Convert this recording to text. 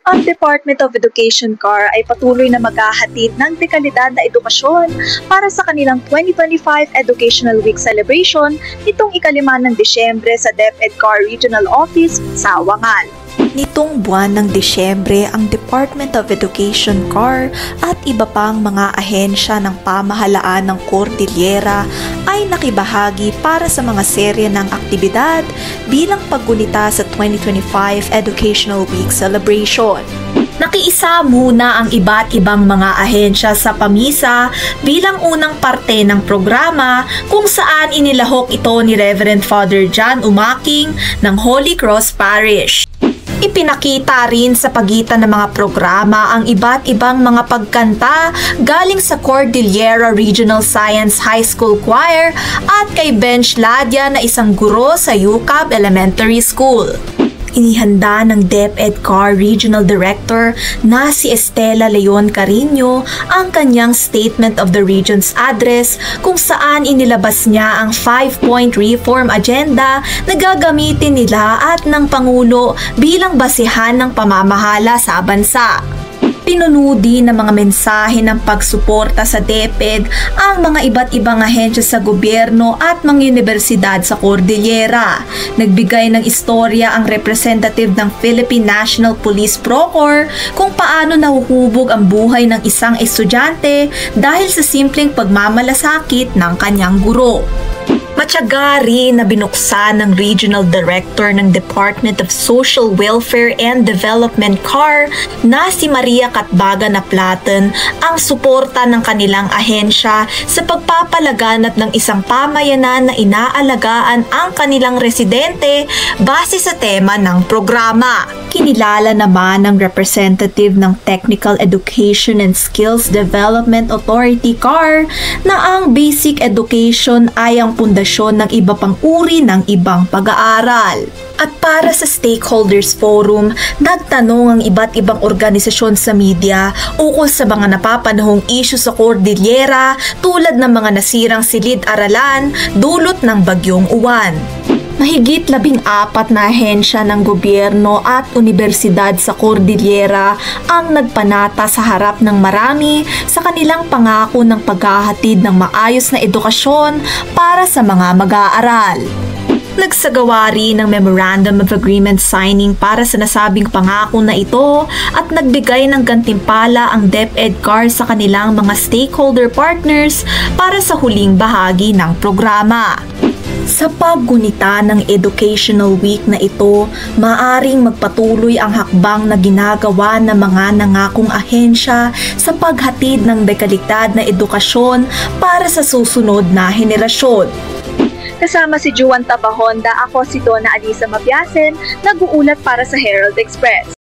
Ang Department of Education CAR ay patuloy na maghahatid ng dekalidad na edukasyon para sa kanilang 2025 Educational Week celebration nitong ika-5 ng Disyembre sa DepEd CAR Regional Office sa Wangan. Nitong buwan ng Disyembre, ang Department of Education CAR at iba pang mga ahensya ng pamahalaan ng Cordillera ay nakibahagi para sa mga serye ng aktibidad bilang paggunita sa 2025 Educational Week celebration. Nakiisa muna ang iba't ibang mga ahensya sa pamisa bilang unang parte ng programa kung saan inilahok ito ni Reverend Father John Umaking ng Holy Cross Parish. Ipinakita rin sa pagitan ng mga programa ang iba't ibang mga pagkanta galing sa Cordillera Regional Science High School Choir at kay Bench Ladia na isang guro sa UCAB Elementary School. Inihanda ng DepEd CAR Regional Director na si Estela Leon Carino ang kanyang Statement of the Region's Address kung saan inilabas niya ang 5-point reform agenda na gagamitin nila at ng Pangulo bilang basihan ng pamamahala sa bansa. Pinunudi ng mga mensahe ng pagsuporta sa DepEd ang mga iba't ibang ahensya sa gobyerno at mga universidad sa Cordillera. Nagbigay ng istorya ang representative ng Philippine National Police Procor kung paano nahuhubog ang buhay ng isang estudyante dahil sa simpleng pagmamalasakit ng kanyang guro. Matyaga rin na binuksan ng Regional Director ng Department of Social Welfare and Development CAR na si Maria Catbaga na Platen ang suporta ng kanilang ahensya sa pagpapalaganap ng isang pamayanan na inaalagaan ang kanilang residente base sa tema ng programa. Kinilala naman ng representative ng Technical Education and Skills Development Authority CAR na ang basic education ay ang pundasyon ng iba pang uri ng ibang pag-aaral. At para sa Stakeholders Forum, nagtanong ang iba't ibang organisasyon sa media ukol sa mga napapanahong issue sa Cordillera tulad ng mga nasirang silid-aralan dulot ng bagyong Uwan. Mahigit 14 na ahensya ng gobyerno at universidad sa Cordillera ang nagpanata sa harap ng marami sa kanilang pangako ng paghahatid ng maayos na edukasyon para sa mga mag-aaral. Nagsagawa rin ng Memorandum of Agreement signing para sa nasabing pangako na ito at nagbigay ng gantimpala ang DepEd CAR sa kanilang mga stakeholder partners para sa huling bahagi ng programa. Sa paggunita ng Educational Week na ito, maaring magpatuloy ang hakbang na ginagawa ng mga nangakong ahensya sa paghatid ng dekalidad na edukasyon para sa susunod na henerasyon. Kasama si Juan Tabahonda, ako si Donna Alisa Mabiasen, nag-uulat para sa Herald Express.